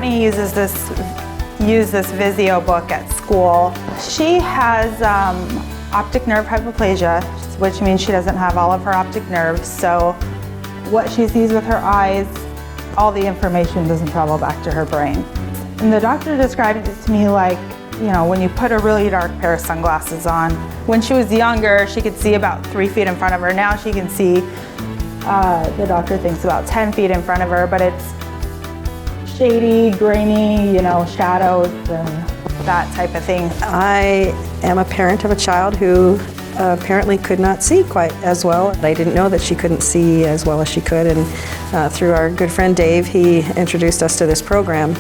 Courtney used this Vizio book at school. She has optic nerve hypoplasia, which means she doesn't have all of her optic nerves. So what she sees with her eyes, all the information doesn't travel back to her brain. And the doctor described it to me like, you know, when you put a really dark pair of sunglasses on. When she was younger, she could see about 3 feet in front of her. Now she can see, the doctor thinks, about 10 feet in front of her, but it's shady, grainy, you know, shadows and that type of thing. I am a parent of a child who apparently could not see quite as well. I didn't know that she couldn't see as well as she could, and through our good friend Dave, he introduced us to this program.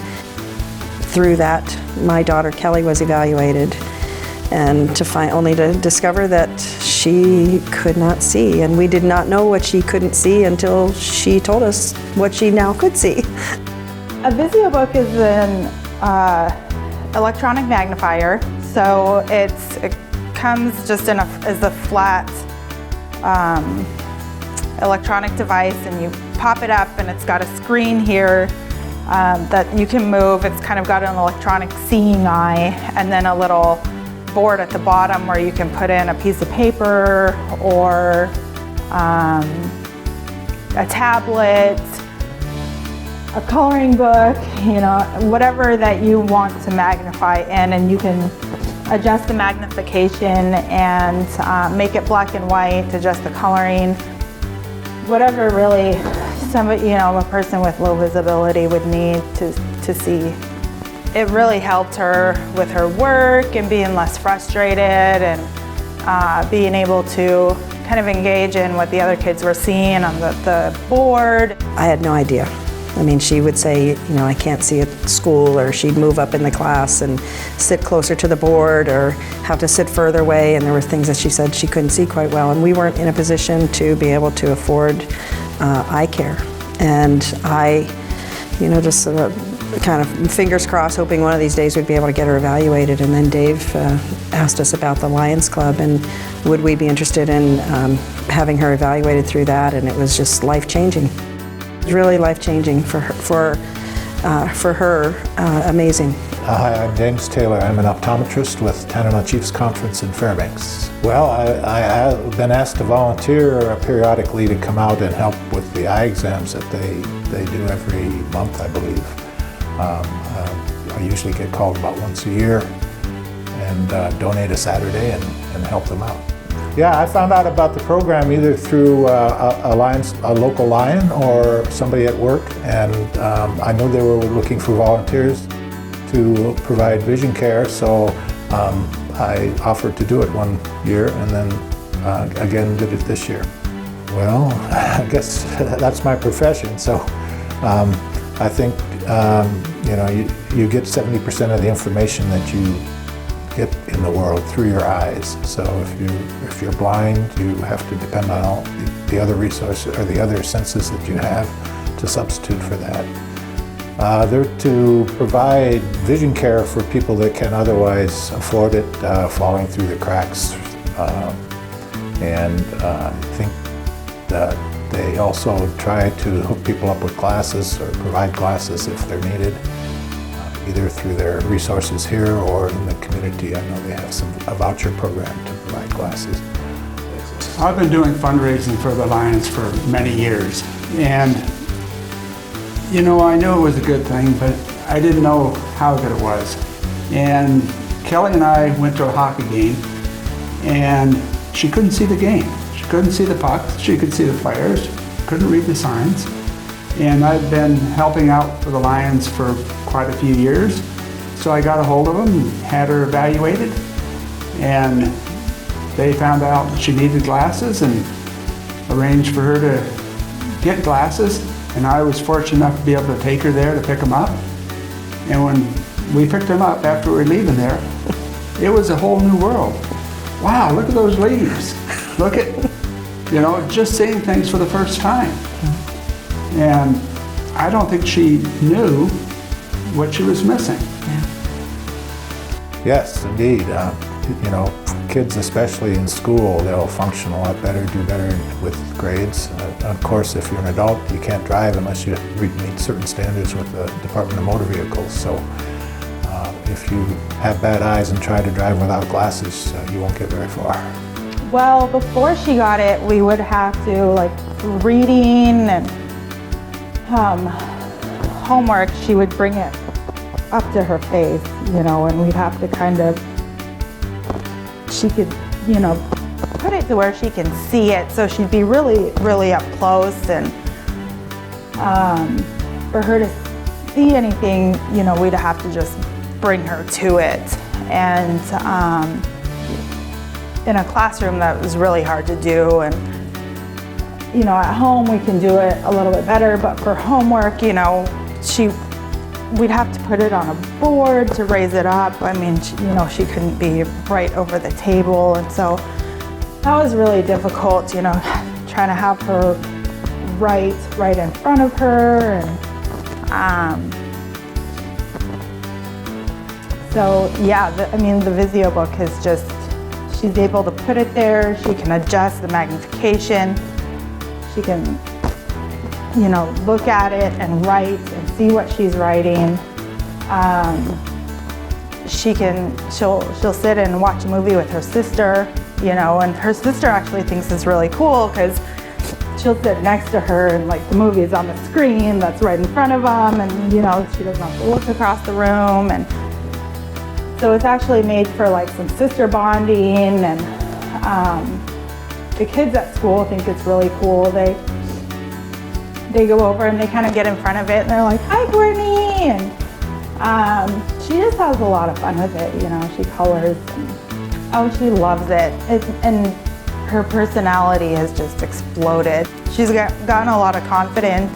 Through that, my daughter Kelly was evaluated, and only to discover that she could not see, and we did not know what she couldn't see until she told us what she now could see. A Vizio book is an electronic magnifier, so it comes just as a flat electronic device, and you pop it up and it's got a screen here that you can move. It's kind of got an electronic seeing eye, and then a little board at the bottom where you can put in a piece of paper or a tablet, a coloring book, you know, whatever that you want to magnify in, and you can adjust the magnification and make it black and white, adjust the coloring, whatever really somebody, you know, a person with low visibility would need to see. It really helped her with her work and being less frustrated and being able to kind of engage in what the other kids were seeing on the board. I had no idea. I mean, she would say, you know, I can't see at school, or she'd move up in the class and sit closer to the board or have to sit further away, and there were things that she said she couldn't see quite well, and we weren't in a position to be able to afford eye care. And I, you know, just kind of fingers crossed, hoping one of these days we'd be able to get her evaluated. And then Dave asked us about the Lions Club and would we be interested in having her evaluated through that, and it was just life-changing. Really life-changing for her, amazing. Hi, I'm James Taylor. I'm an optometrist with Tanana Chiefs Conference in Fairbanks. Well, I have been asked to volunteer periodically to come out and help with the eye exams that they do every month, I believe. I usually get called about once a year and donate a Saturday and help them out. Yeah, I found out about the program either through a local Lion or somebody at work, and I knew they were looking for volunteers to provide vision care, so I offered to do it one year, and then again did it this year. Well, I guess that's my profession, so I think you know, you get 70% of the information that you get in the world through your eyes. So if you're blind, you have to depend on all the other resources or the other senses that you have to substitute for that. They're to provide vision care for people that can otherwise afford it, falling through the cracks. And I think that they also try to hook people up with glasses or provide glasses if they're needed, either through their resources here or in the community. I know they have a voucher program to provide glasses. I've been doing fundraising for the Lions for many years, and you know, I knew it was a good thing, but I didn't know how good it was. And Kelly and I went to a hockey game, and she couldn't see the game. She couldn't see the pucks, she could see the players, couldn't read the signs. And I've been helping out for the Lions for quite a few years. So I got a hold of them and had her evaluated. And they found out she needed glasses and arranged for her to get glasses. And I was fortunate enough to be able to take her there to pick them up. And when we picked them up after we were leaving there, it was a whole new world. Wow, look at those leaves. Look at, you know, just seeing things for the first time. And I don't think she knew what she was missing. Yeah. Yes, indeed. You know, kids, especially in school, they'll function a lot better, do better with grades. Of course, if you're an adult, you can't drive unless you meet certain standards with the Department of Motor Vehicles. So if you have bad eyes and try to drive without glasses, you won't get very far. Well, before she got it, we would have to, like, reading and homework, she would bring it up to her face, you know, and we'd have to kind of, she could, you know, put it to where she can see it, so she'd be really, really up close, and for her to see anything, you know, we'd have to just bring her to it. And in a classroom, that was really hard to do, and you know, at home we can do it a little bit better, but for homework, you know, we'd have to put it on a board to raise it up. I mean, you know, she couldn't be right over the table, and so that was really difficult, you know, trying to have her right in front of her, and so yeah, I mean, the VisioBook is just, she's able to put it there, she can adjust the magnification, she can, you know, look at it and write and see what she's writing. She'll sit and watch a movie with her sister, you know, and her sister actually thinks it's really cool because she'll sit next to her and, like, the movie is on the screen that's right in front of them, and, you know, she doesn't have to look across the room. And so it's actually made for, like, some sister bonding, and the kids at school think it's really cool. They go over and they kind of get in front of it and they're like, "Hi, Courtney," and she just has a lot of fun with it. You know, she colors, and she loves it. And her personality has just exploded. She's gotten a lot of confidence.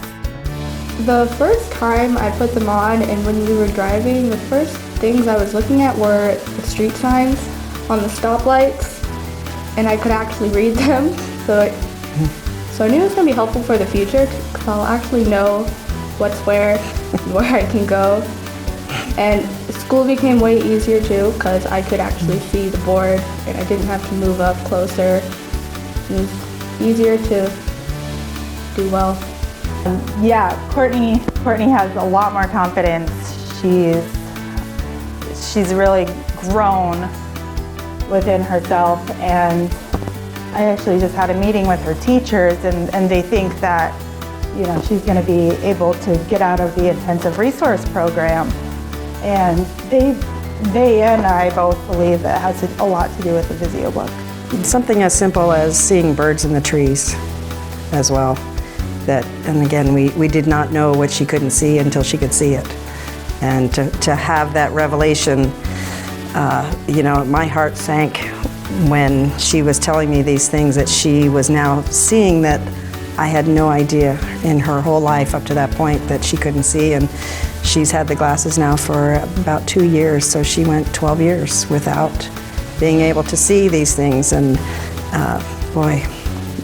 The first time I put them on, and when we were driving, the first things I was looking at were the street signs on the stoplights, and I could actually read them. So I knew it was going to be helpful for the future, because I'll actually know what's where I can go. And school became way easier too, because I could actually see the board and I didn't have to move up closer. It was easier to do well. Yeah, Courtney has a lot more confidence. She's really grown within herself, and I actually just had a meeting with her teachers, and they think that, you know, she's going to be able to get out of the intensive resource program, and they and I both believe that has a lot to do with the VisioBook. Something as simple as seeing birds in the trees as well. And again, we did not know what she couldn't see until she could see it. And to have that revelation, you know, my heart sank when she was telling me these things, that she was now seeing that I had no idea in her whole life up to that point that she couldn't see. And she's had the glasses now for about 2 years, so she went 12 years without being able to see these things. And boy,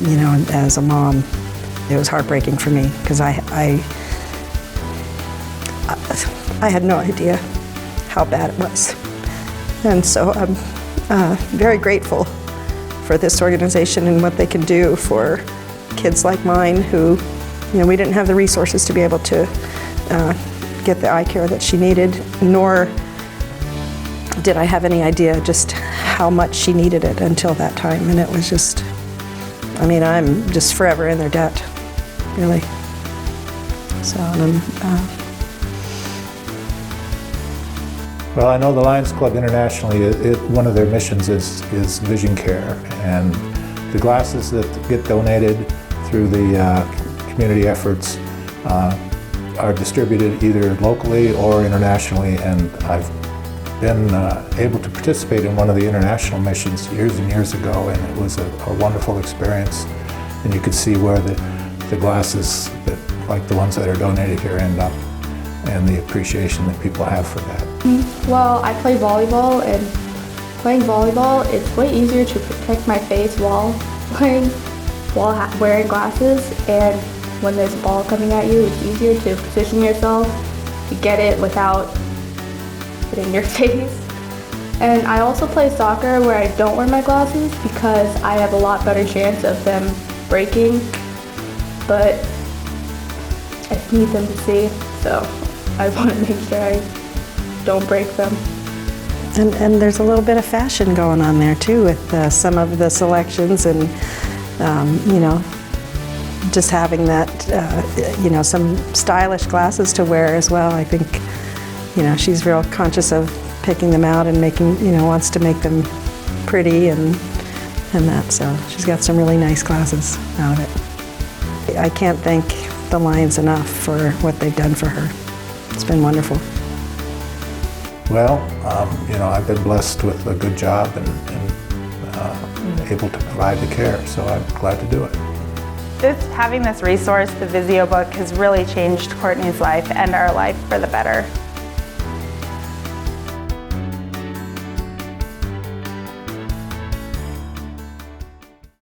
you know, as a mom, it was heartbreaking for me, because I had no idea how bad it was. And so I'm very grateful for this organization and what they can do for kids like mine who, you know, we didn't have the resources to be able to get the eye care that she needed, nor did I have any idea just how much she needed it until that time. And it was just, I mean, I'm just forever in their debt, really. So, Well, I know the Lions Club internationally, one of their missions is vision care, and the glasses that get donated through the community efforts are distributed either locally or internationally, and I've been able to participate in one of the international missions years and years ago, and it was a wonderful experience. And you could see where the glasses, like the ones that are donated here, end up, and the appreciation that people have for that. Well, I play volleyball, and playing volleyball, it's way easier to protect my face while wearing glasses, and when there's a ball coming at you, it's easier to position yourself to get it without hitting your face. And I also play soccer where I don't wear my glasses because I have a lot better chance of them breaking, but I need them to see, so I want to make sure I don't break them. And there's a little bit of fashion going on there too with some of the selections and, you know, just having that, you know, some stylish glasses to wear as well. I think, you know, she's real conscious of picking them out and making, you know, wants to make them pretty and that. So she's got some really nice glasses out of it. I can't thank the Lions enough for what they've done for her. It's been wonderful. Well, you know, I've been blessed with a good job and able to provide the care, so I'm glad to do it. Having this resource, the VisioBook, has really changed Courtney's life and our life for the better.